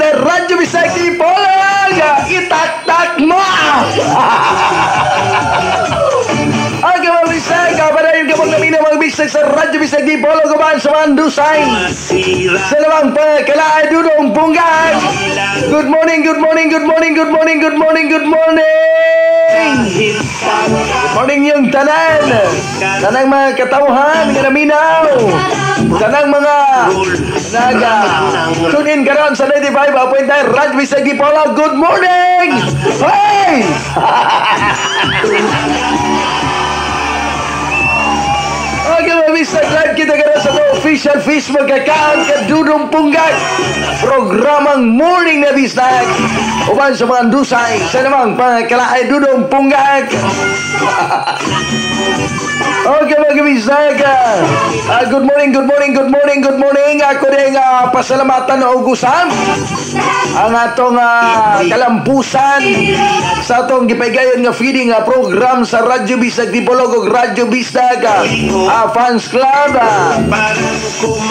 pwede radyo Bisaya Gipolag itaktak mo. Ang mga Bisaya kapadayon ka mong namin mga Bisaya sa radyo Bisaya Gipolag kumaan sa Mandusay sa lamang pagkalaan dudong punggan. Good morning, good morning, good morning, good morning, good morning, good morning. Good morning yung tanan. Tanang mga katauhan nga naminaw. Tanang mga tune in karon sa 95.9 Radyo Bisaya Gipolag. Good morning. Hey! Okay, mga Bisaya, live kita karon sa official Facebook account Kadudong Punggay. Programang Morning na Bisaya. Uban sa mga Dusay sa namang pangkalaay Dudong Punggay. Okay, mga Bisaya. Good morning, good morning, good morning, good morning. Ako rin pasalamatan o ugusan ang atong kalampusan sa atong gipaygayon nga feeding program sa Radyo Bisaya Gipolag ug Radyo Bisaya Fans Club.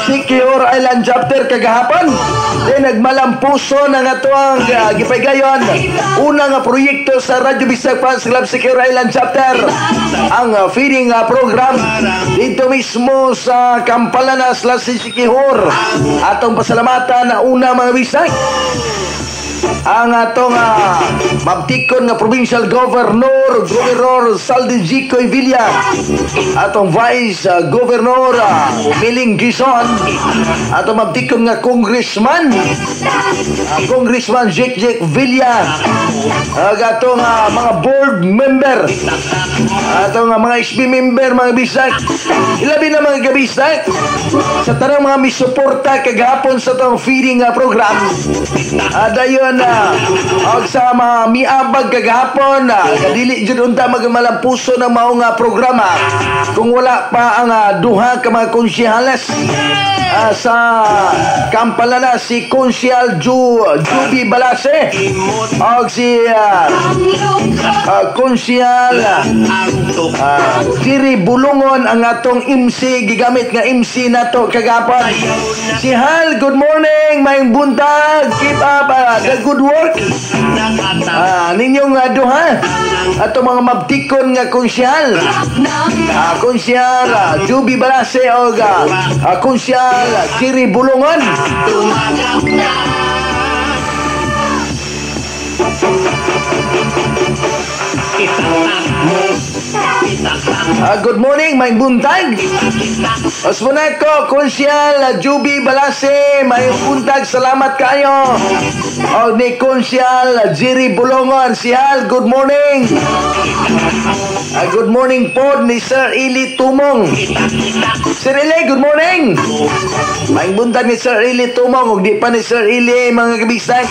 Secure Island Chapter kagahapon. Then nagmalampuso ng atong gipaygayon unang proyekto sa Radyo Bisaya Fans Club Secure Island Chapter. Ang feeding program dito mismo sa Kampalanas La Sisikihor. Atong pasalamatan na una mga Bisaya ang atong mabtikon nga provincial governor Saldi Jicoy Villa, atong vice governor Miling Gison, atong mabtikon nga congressman Jek Villa, atong mga board member, atong mga SB member mga Bisaya, ilabi na mga kabisay sa tanang mga misuporta kagahapon sa atong feeding program. Dayon og sa mga miabag kagahapon kadili jud unta magmalampuso ng maong programa kung wala pa ang duha ka mga konsyehales sa Kampalanas, si Konsyal Juby Balase og si Konsyal Siri Bulungon ang atong MC gigamit nga MC nato kagahapon. Si Hal, good morning, may buntag, keep up the good work. Ninyong duha ato mga mabtikon nga konsyal, Konsyal Juby Balase o Konsyal Kiri Bulungan. Good morning, may buntag. Osmuna ko, Konsyal Juby Balase, may buntag, salamat kayo. O ni Konsyal Jiri Bulongon, si Hal, good morning. Good morning po ni Sir Ili Tumong. Sir Ili, good morning. May buntag ni Sir Ili Tumong, ug di pa ni Sir Ili mga kabisay.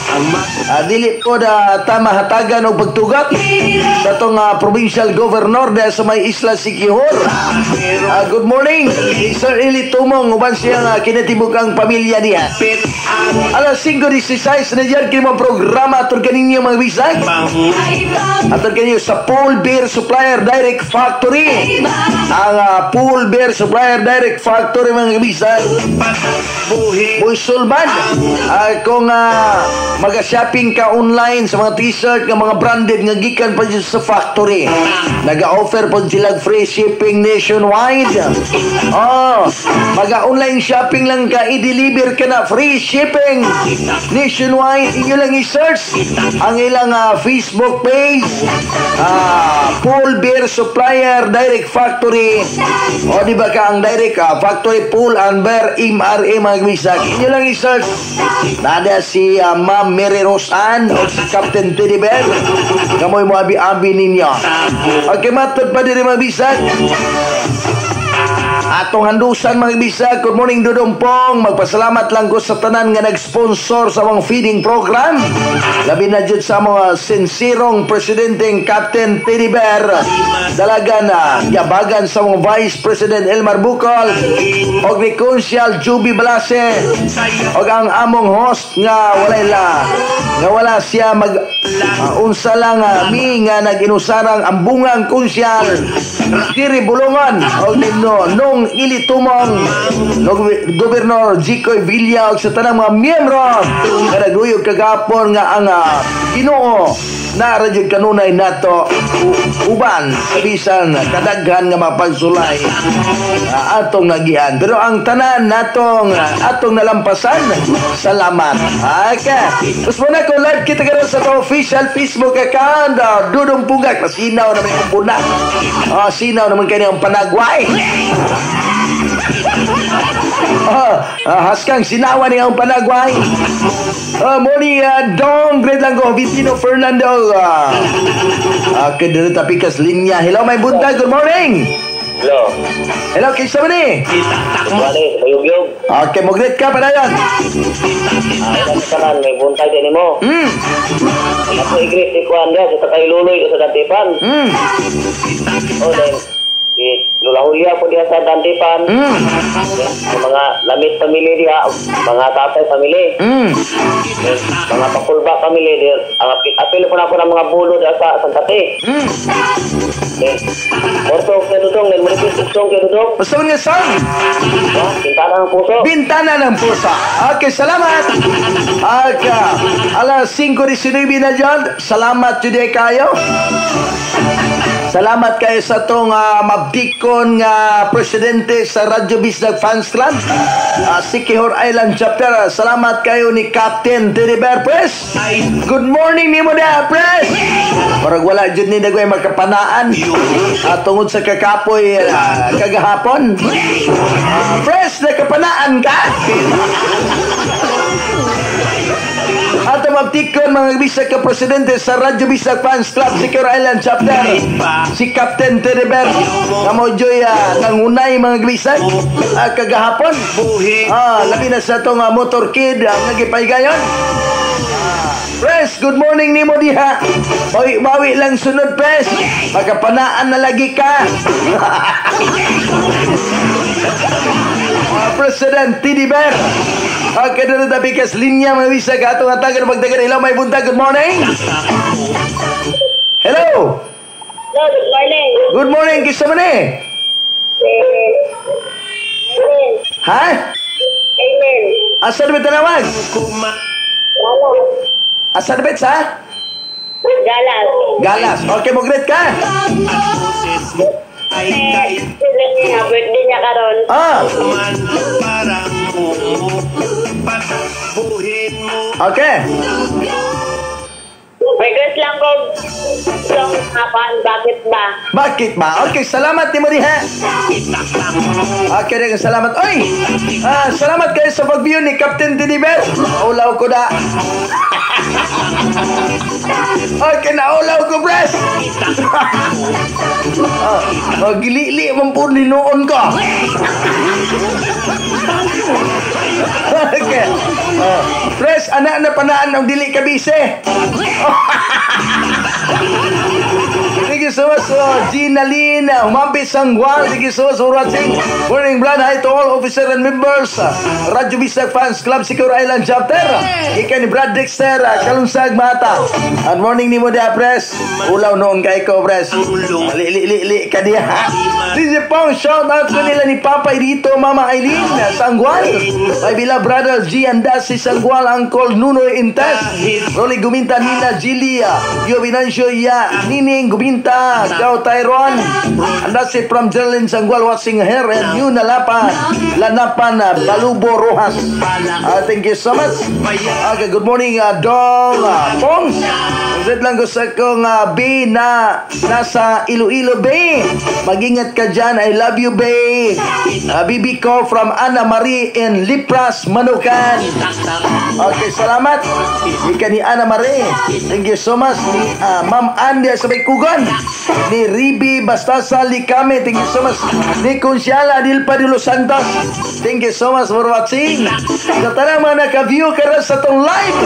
Dili po tamahatagan o pagtugat sa itong provincial governor dahil sa may Isla Siquijor. Good morning, Sir Eli Tumong, uban siyang kinatibukang pamilya niya. Alas 5:16 na dyan kinamang programa atong kaninyo mga Bisay. Atong kaninyo sa Pool Beer Supplier Direct Factory. Ang Pool Beer Supplier Direct Factory mga Bisay. Boy Sulban, kung mag-shopping ka online sa mga t-shirt ng mga branded nga gikan pa dyan sa factory, nag-offer po silang free shipping nationwide. Mag-online shopping lang ka, i-deliver ka na free shipping nationwide. Inyo lang i-search ang ilang Facebook page, Pool Beer Supplier Direct Factory, o di ba ka ang direct factory Pool and Beer MRA mga bisag. Inyo lang i-search. Nada si Ma'am Mary Rosan o si Captain Teddy Bear, kamoy mo abi-abi ninyo. Okay, matod pa diri mga bisag. Atong handusan mga bisag. Good morning Dudong Pong. Magpasalamat lang ko sa tanan nga nag-sponsor sa mga feeding program. Labi na dyan sa mga sincirong presidenteng Captain Teddy Bear, dalagan yabagan sa mga Vice President Elmar Bukol og ni Konsyal Juby Balase og ang among host nga wala siya unsa lang mi nga nag-inusarang ang bungang Konsyal Kiri Bulungan og nung Ili Tumong Gobernador Jicoy Villa og sa tanang mga miyembro nga naguyog kagapon nga ang Ginoo na radyo kanunay nato uban sa bisan kadaghan nga mapagsulay atong nagihan, pero ang tanan natong atong nalampasan, salamat. Okay, tapos muna ko live kita karon sa to official Facebook account Dudong Punggak. Sinaw naman yung punak, sinaw naman kayo ang panagway. Haskang sinawa niya ang panagway. Morning, Dong, great lang ko, Vitino Fernando. Kediri tapi kas linya. Hello, may buntag, good morning. Hello. Hello, kisa mo ni? Mali, mayugyog. Okay, mo great ka pa na yun. Ilan kanan, may buntay din mo. Ako igris, si Kuan dia, sa takay luloy ko sa dantipan. Then, si Lula Julia po dia sa dantipan. Yung mga lamit family dia, mga tatay family. Mga pakulba family dia. Apil po na ako ng mga bulo dia sa Santati. Orto kay Dudong, then manipis Dudong kay Dudong. Basta mo nga song? Bintana ng puso. Bintana ng puso. Okay, salamat. Alas 5:19 na dyan. Salamat today kayo. Salamat kayo sa itong mabdikon nga presidente sa Radyo Bisnag Fans Club, Siquijor Island Chapter. Salamat kayo ni Captain Teddybear Press. Good morning ni mo na, Press. Parang wala dyan ni Dagoy magkapanaan tungod sa kakapoy kagahapon. Press, nakapanaan ka? At mabtikon mga bisag ka presidente sa Radyo Bisag Fans Club Siquijor Island Chapter, si Captain Teddybear nga mo joy nangunay mga bisag kagahapon. Labi na sa itong motor kid nagipaygayon. Press, good morning ni mo diha. Bawi lang sunod, Press. Magkapanaan na lagi ka. President Teddybear. Kadaro tapi kas linya mga bisag atong atagan magdagan. Hello, may buntag, good morning. Hello. Hello, good morning. Good morning, kisa man eh? Amen. Ha? Amen. Asa na ba tanawag? Galas. Asa na ba sa? Galas. Galas. Okay, mo great ka? Birthday niya karon. Okay. Request lang ko song kapan, bakit ba? Bakit ba? Okay, salamat ni Maria. Okay, rin, salamat. Oy! Salamat kayo sa pag-view ni Captain Teddybear. Ulaw ko na. Okay, naulaw ko, Press. Gili-li mong po linoon ko. Okay. Press, anak na panaan ng dili kabise. Thank you so much, Gina Lynn, Humampi Sangwal. Thank you so much for watching. Morning, Brad. Hi to all officer and members. Radyo Bisag Fans Club Siquijor Island Chapter. Ika ni Brad Dexter, Kalunsag Mata. And morning ni mo dia, Press. Ulaw noon kay ko, Press. Li ka diya. This is Pong. Shout out ko nila ni Papa Irito, Mama Aileen Sangwal. My beloved brothers G and Dasi Sangwal, Uncle Nunoy Intes, Rolly Guminta, Nina Gilia, Yo Binancio Ya, Nining Guminta, Gao Tyron, and that's it from Geraldine Sangwal watching her and you Nalapan, Lanapan, Balubo Rojas. Thank you so much. Okay, good morning, Dong Pong. Red lang ko sa kong B na nasa Iloilo Bay. Mag-ingat ka dyan. I love you, Bay. BB call from Ana Marie in Lipras, Manukan. Okay, salamat. Ika ni Ana Marie. Thank you so much. Ni Ma'am Andia sa Baykugan. Ni Ribi Bastasa Likame. Thank you so much. Ni Consiala Dilpa de Los Santos. Thank you so much for watching. Sa tanang mga naka-view ka sa itong live.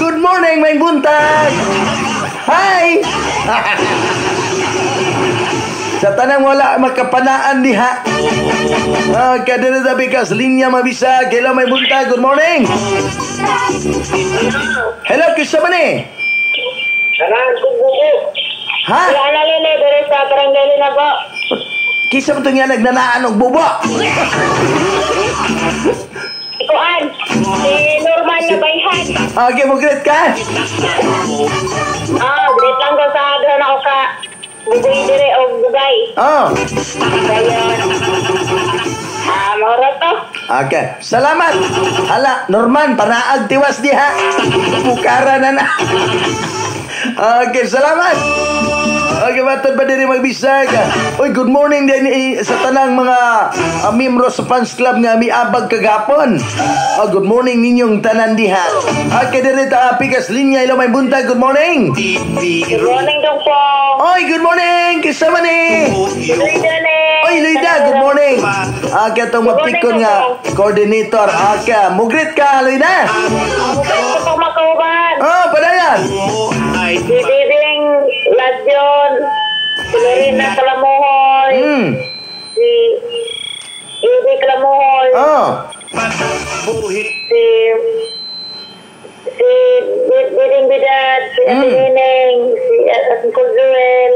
Good morning, may buntag. Hi! Sa tanang wala makapanaan diha. Kadiri tabi kas linya mabisa. Hello, may buntag. Good morning. Hello, kisa man eh? Sanan, kubuko. Ha? Wala lele, pero sa barangay na po. Kisa mo ito nga nagnanaan og bubo. Ikuan. Si Norman na bayhan. Okay, mo greet ka? Great lang daw sa doon ako ka. Bugay dire o bugay. Dayon. Moro to. Okay, salamat. Hala, Norman, panaag tiwas diha. Bukara na. Okay, salamat. Okay, matod ba diri magbisag? Uy, good morning din sa tanang mga miyembro sa fans club nga miabag kagapon. Good morning ninyong tanan diha. Okay, diri ta pikas linya ilo may buntag. Good morning. Good morning dong po. Oy, good morning. Kisama ni. Luida ni. Oy, Luida, good morning. Okay, itong mapikon nga coordinator. Okay, mugrit ka, Luida. Mugrit ko pang makauban. Padayan. Bibing Ladyon. Si Lorena Kalamuhoy. Si Ibi Kalamuhoy. Si Biding Bidad. Si Ate Nineng. Si Uncle Joel.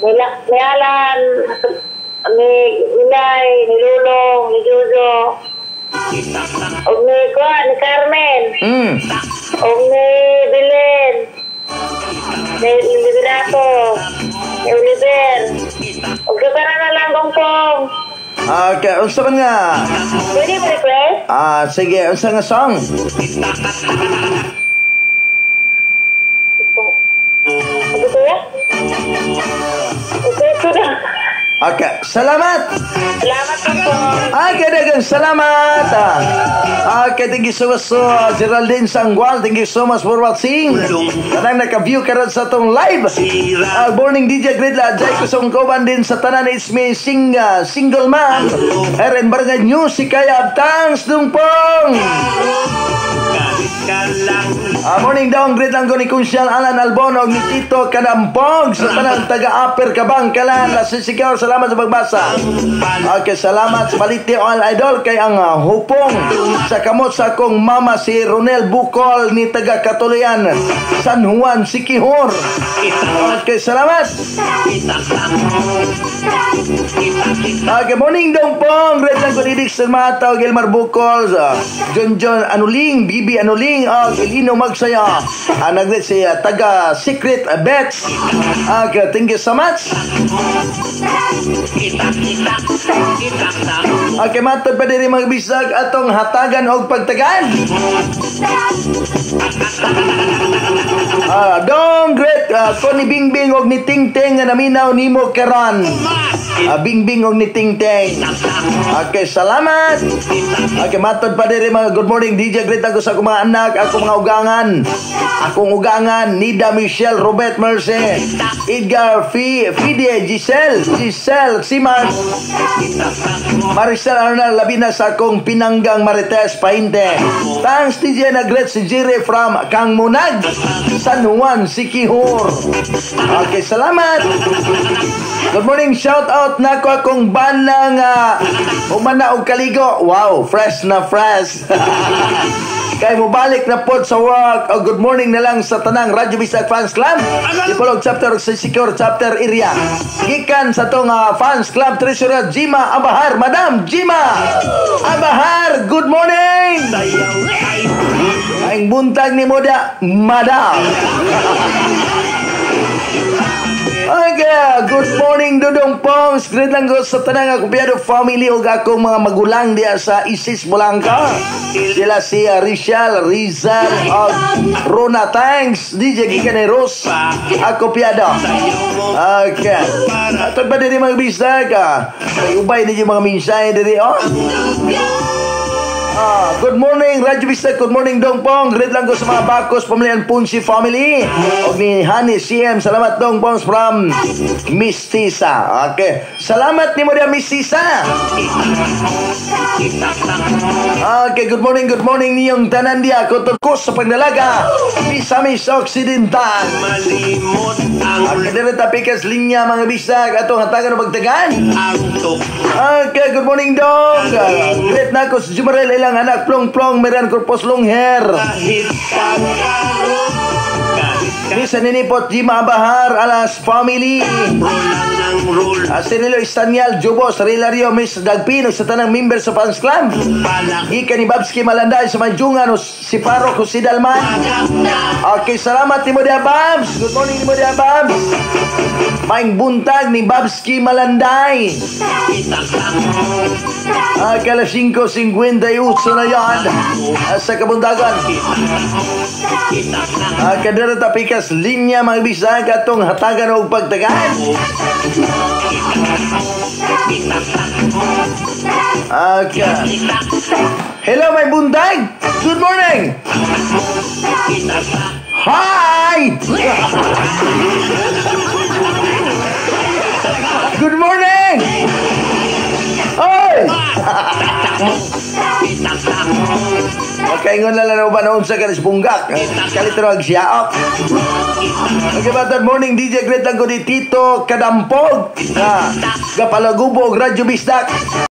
Ni Alan. Ni Inay. Ni Lulong. Ni Jojo. Ni Carmen. Ni Belen. Ni Liberato. Ni Oliver. Para na lang gongkong. Okay, unsa man nga? Pwede mo request? Sige, unsa nga song? Ito ya? Ito na. Okay, salamat. Salamat po. Okay, dagang salamat. Okay, thank you so much, Geraldine Sangwal. Thank you so much for watching. Kanang naka-view karon sa tong live. Morning DJ Gridla, Jai Kusong Koban din sa tanan. It's me, single man. Eren Barangay News, si Kaya Thanks Dungpong. Morning daw, great lang ko ni Kunsyal Alan Albon o ni Tito Kanampog sa tanang taga-Upper Kabangkalan. Lasisigaw, salamat sa pagbasa. Okay, salamat sa Balite All Idol kay ang hupong sa kamot sa akong mama si Ronel Bukol ni taga-Katuloyan San Juan Sikihor. Okay, salamat. Okay, morning daw pong great lang ko ni Dixon Mataw, Gilmar Bukol, John Anuling, Bibi Anuling, Ilino Magsaya, nag-greet si taga Secret Bets. Okay, thank you so much. Okay, matod pa din magbisag atong hatagan o pagtagan. Dong great ko ni Bingbing og ni Tingting nga naminaw nimo karon. Bingbing og ni Tingting. Okay, salamat. Okay, matod pa din mga good morning DJ, great ako sa akong mga anak, akong mga ugangan. Akong ugangan, Nida Michelle, Robert Merce, Edgar Fide, Giselle Siman, Maricel Arnal, labi na sa akong pinanggang Marites Painte. Thanks DJ na great si Jire from Kang Munag, San Juan Sikihor. Okay, salamat. Good morning, shout out na ko akong banang umana og kaligo. Wow, fresh na fresh. Kay mo balik na pod sa work. Good morning na lang sa tanang Radyo Bisag Fans Club. Ipolog chapter sa Secure chapter area. Gikan sa tong Fans Club Treasurer Jima Abahar. Madam Jima Abahar, good morning. Ang buntag ni Moda, Madam. Okay, good morning Dudong Pongs. Great lang ko sa tanang akupiado family o akong mga magulang diya sa Isis Bulangka. Sila si Rizal o Rona. Thanks DJ Gikan ni Ros akupiado. Okay, atod ba din mga bisag may ubay din yung mga minsay din good morning Radyo Bisag, good morning Dongpong. Great lang ko sa mga Bakos Pamilyan Punsi family o ni Honey CM. Salamat Dongpongs from Miss Tisa. Okay, salamat ni mo dia Miss Tisa. Okay, good morning niyong tanan dia kutulkos sa pagdalaga Misamis Occidental. Okay, dito tapikas linya mga bisag atong hatagan o pagtagan. Okay, good morning Dong. Great na ko sa Jumarel ilang anak plong-plong meran korpos long hair. Bisa ninipot Jima Bahar alas family. Asinilo Istanyal, Jubos, Rilario, Miss Dagpino sa tanang member sa fans club. Ika ni Babski Malanday sa Manjungan, si Paro, si Dalman. Okay, salamat ni mo dia Babs. Good morning ni mo dia Babs. Maing buntag ni Babski Malanday. Kala 5:58 na yan sa kabundagan. Kadara tapikas linya mga bisag atong hatagan o pagtagaan. Hello, my buntag. Good morning. Hi. Good morning. Oy! Makaingon na lang ba noon sa kalis bunggak. Kalito na agsiyaok. Okay, good morning, DJ. Great lang ko ni Tito Kadampog. Gapalagubog, Radyo Bisdak.